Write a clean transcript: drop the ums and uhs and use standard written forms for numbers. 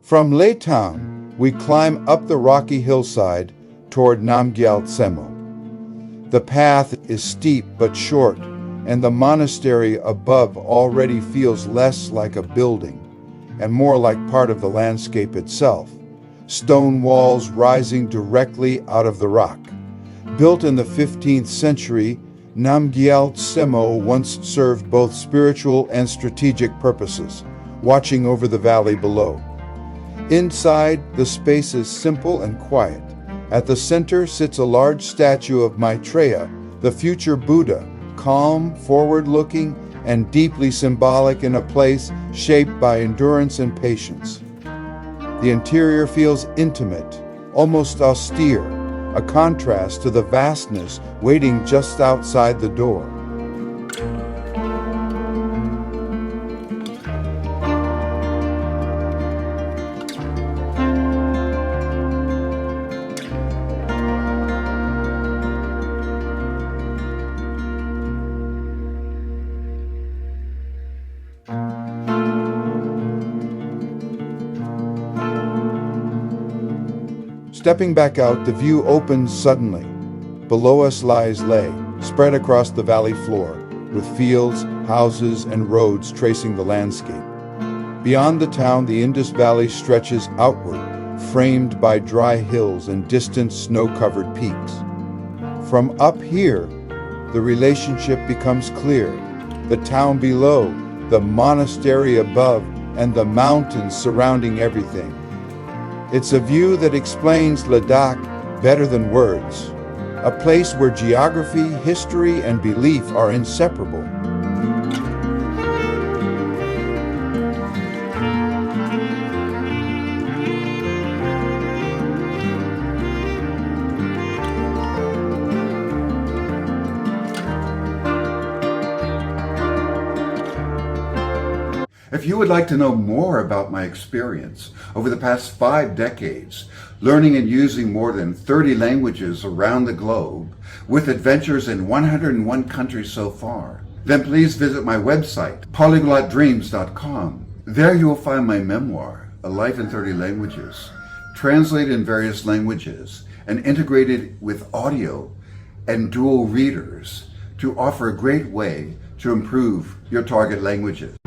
From Leh town, we climb up the rocky hillside toward Namgyal Tsemo. The path is steep but short, and the monastery above already feels less like a building and more like part of the landscape itself. Stone walls rising directly out of the rock. Built in the 15th century, Namgyal Tsemo once served both spiritual and strategic purposes, watching over the valley below. Inside, the space is simple and quiet. At the center sits a large statue of Maitreya, the future Buddha, calm, forward-looking, and deeply symbolic in a place shaped by endurance and patience. The interior feels intimate, almost austere, a contrast to the vastness waiting just outside the door. Stepping back out, the view opens suddenly. Below us lies Leh, spread across the valley floor, with fields, houses, and roads tracing the landscape. Beyond the town, the Indus Valley stretches outward, framed by dry hills and distant snow-covered peaks. From up here, the relationship becomes clear. The town below, the monastery above, and the mountains surrounding everything. It's a view that explains Ladakh better than words, a place where geography, history, and belief are inseparable. If you would like to know more about my experience over the past 5 decades, learning and using more than 30 languages around the globe, with adventures in 101 countries so far, then please visit my website, polyglotdreams.com. There you will find my memoir, A Life in 30 Languages, translated in various languages and integrated with audio and dual readers to offer a great way to improve your target languages.